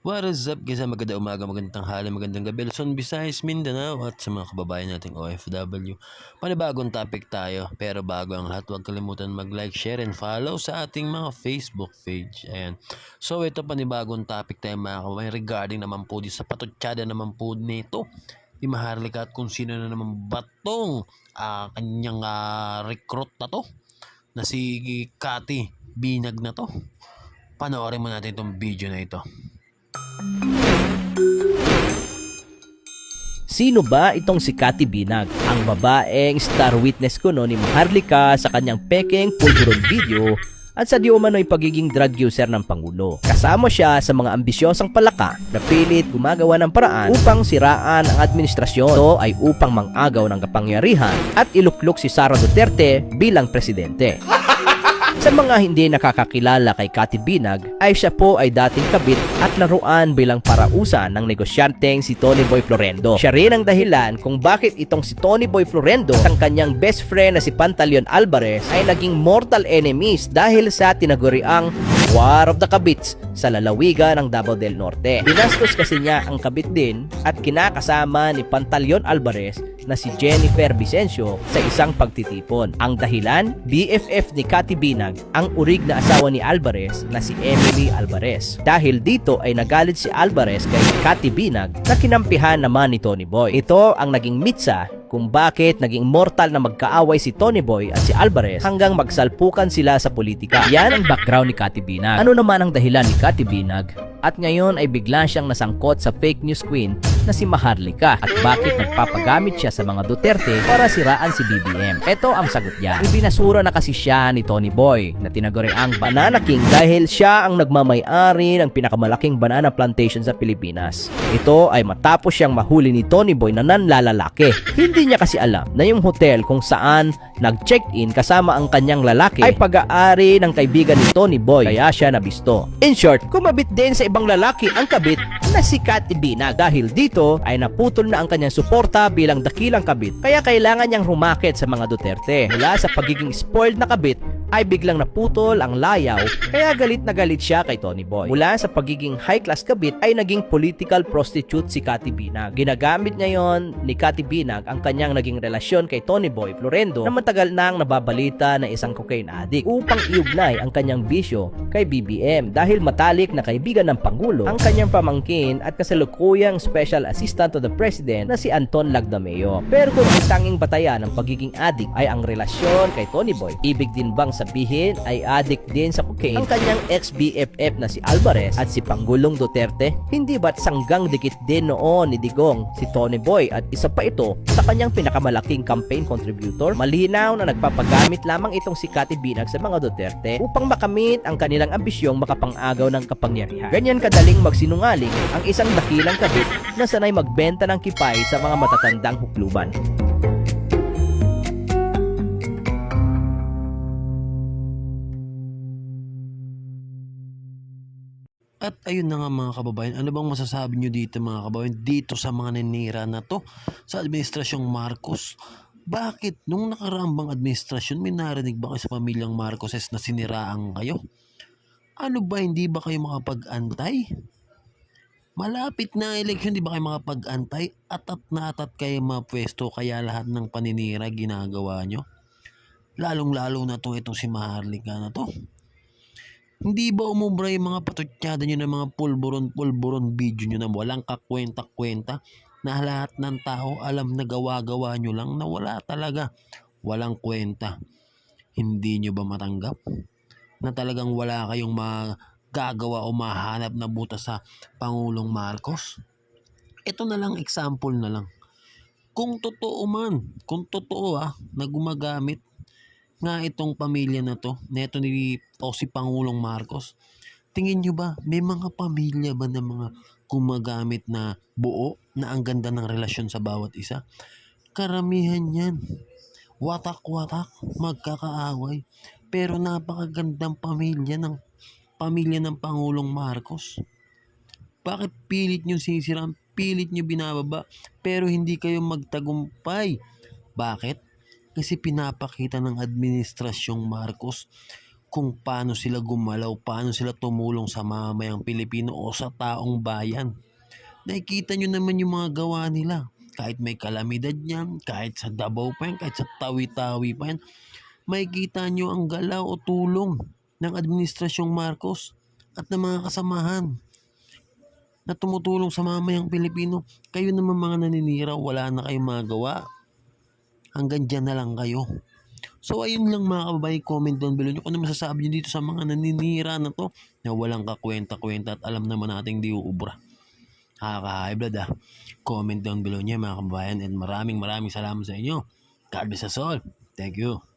What is up guys? Magandang umaga, magandang tanghali, magandang gabi, Luzon, Visayas, Mindanao at sa mga kababayan nating OFW. Panibagong topic tayo, pero bago ang lahat, huwag kalimutan mag-like, share, and follow sa ating mga Facebook page. Ayan. So ito panibagong topic tayo mga kababayan regarding naman po di sa patutsada naman po nito ni Maharlika at kung sino na naman batong kanyang recruit na to na si Cathy Binag na to. Panoorin mo natin itong video na ito. Sino ba itong si Cathy Binag? Ang babaeng star witness ko ni Maharlika sa kanyang pekeng pulburon video at sa di umano'y pagiging drug user ng Pangulo. Kasama siya sa mga ambisyosang palaka na pilit gumagawa ng paraan upang siraan ang administrasyon. Ito ay upang mangagaw ng kapangyarihan at iluklok si Sara Duterte bilang presidente. Sa mga hindi nakakakilala kay Cathy Binag, ay siya po ay dating kabit at laruan bilang parausan ng negosyanteng si Tony Boy Florendo. Siya rin ang dahilan kung bakit itong si Tony Boy Florendo at ang kanyang best friend na si Pantaleon Alvarez ay naging mortal enemies dahil sa tinaguriang War of the Kabits sa lalawigan ng Davao del Norte. Binastos kasi niya ang kabit din at kinakasama ni Pantaleon Alvarez na si Jennifer Vicencio sa isang pagtitipon. Ang dahilan, BFF ni Cathy Binag ang urig na asawa ni Alvarez na si Emily Alvarez. Dahil dito ay nagalit si Alvarez kay Cathy Binag na kinampihan naman ni Tony Boy. Ito ang naging mitsa kung bakit naging mortal na magkaaway si Tony Boy at si Alvarez hanggang magsalpukan sila sa politika. Yan ang background ni Cathy Binag. Ano naman ang dahilan ni Cathy Binag? At ngayon ay bigla siyang nasangkot sa fake news queen na si Maharlika at bakit nagpapagamit siya sa mga Duterte para siraan si BBM. Ito ang sagot niya. Ibinasura na kasi siya ni Tony Boy na tinaguriang Banana King dahil siya ang nagmamay-ari ng pinakamalaking banana plantation sa Pilipinas. Ito ay matapos siyang mahuli ni Tony Boy na nanlalalaki. Hindi niya kasi alam na yung hotel kung saan nag-check-in kasama ang kanyang lalaki ay pag-aari ng kaibigan ni Tony Boy, kaya siya nabisto. In short, kumabit din sa ibang lalaki ang kabit na si Cathy Binag. Dahil dito ay naputol na ang kanyang suporta bilang dakilang kabit, kaya kailangan niyang rumakit sa mga Duterte. Mula sa pagiging spoiled na kabit ay biglang naputol ang layaw, kaya galit na galit siya kay Tony Boy. Mula sa pagiging high-class kabit ay naging political prostitute si Cathy Binag. Ginagamit ngayon ni Cathy Binag ang kanyang naging relasyon kay Tony Boy Florendo na matagal nang nababalita na isang cocaine addict upang iugnay ang kanyang bisyo kay BBM dahil matalik na kaibigan ng Pangulo ang kanyang pamangkin at kasalukuyang special assistant to the president na si Anton Lagdameo. Pero kung ang tanging batayan ng pagiging addict ay ang relasyon kay Tony Boy, ibig din bang sabihin ay addict din sa cocaine ang kanyang ex-BFF na si Alvarez at si Pangulong Duterte? Hindi ba't sanggang dikit din noon ni Digong si Tony Boy at isa pa ito sa kanyang pinakamalaking campaign contributor? Malinaw na nagpapagamit lamang itong si Cathy Binag sa mga Duterte upang makamit ang kanilang ambisyong makapang-agaw ng kapangyarihan. Ganyan kadaling magsinungaling ang isang dakilang kabit na sanay magbenta ng kipay sa mga matatandang hukluban. At ayun na nga mga kababayan, ano bang masasabi nyo dito mga kababayan dito sa mga ninira na to sa administrasyong Marcos? Bakit nung nakaraang bang administrasyon may narinig ba kayo sa pamilyang Marcoses na siniraan kayo? Ano ba, hindi ba kayo makapag-antay? Malapit na eleksyon, di ba kayo makapag-antay? Atat na atat kayo mga pwesto kaya lahat ng paninira ginagawa nyo? Lalong-lalo na itong si Maharlika na to. Hindi ba umubra yung mga patutsada nyo ng mga pulburon-pulburon video nyo na walang kakwenta-kwenta na lahat ng tao alam na gawa-gawa nyo lang na wala talaga, walang kwenta? Hindi nyo ba matanggap na talagang wala kayong magagawa o mahanap na butas sa Pangulong Marcos? Ito na lang, example na lang. Kung totoo kung totoo na gumagamit nga itong pamilya na to, neto ni o si Pangulong Marcos, tingin nyo ba may mga pamilya ba na mga gumagamit na buo na ang ganda ng relasyon sa bawat isa? Karamihan yan. Watak-watak, magkakaaway. Pero napakagandang pamilya ng Pangulong Marcos. Bakit pilit nyo sisiraan, pilit nyo binababa, pero hindi kayo magtagumpay? Bakit? Kasi pinapakita ng administrasyong Marcos kung paano sila gumalaw, paano sila tumulong sa mamayang Pilipino o sa taong bayan. Nakikita nyo naman yung mga gawa nila. Kahit may kalamidad yan, kahit sa Davao pa yan, kahit sa Tawi-Tawi pa yan, makikita nyo ang galaw o tulong ng Administrasyong Marcos at ng mga kasamahan na tumutulong sa mamayang Pilipino. Kayo naman mga naninira, wala na kayong magawa. Hanggang dyan na lang kayo. So ayun lang mga kababayan, comment down below nyo kung ano masasabi nyo dito sa mga naninira na to na walang kakwenta-kwenta at alam naman nating di uubra. Nakaka-high blood ah. Comment down below nyo mga kababayan, and maraming salamat sa inyo. God bless us all. Thank you.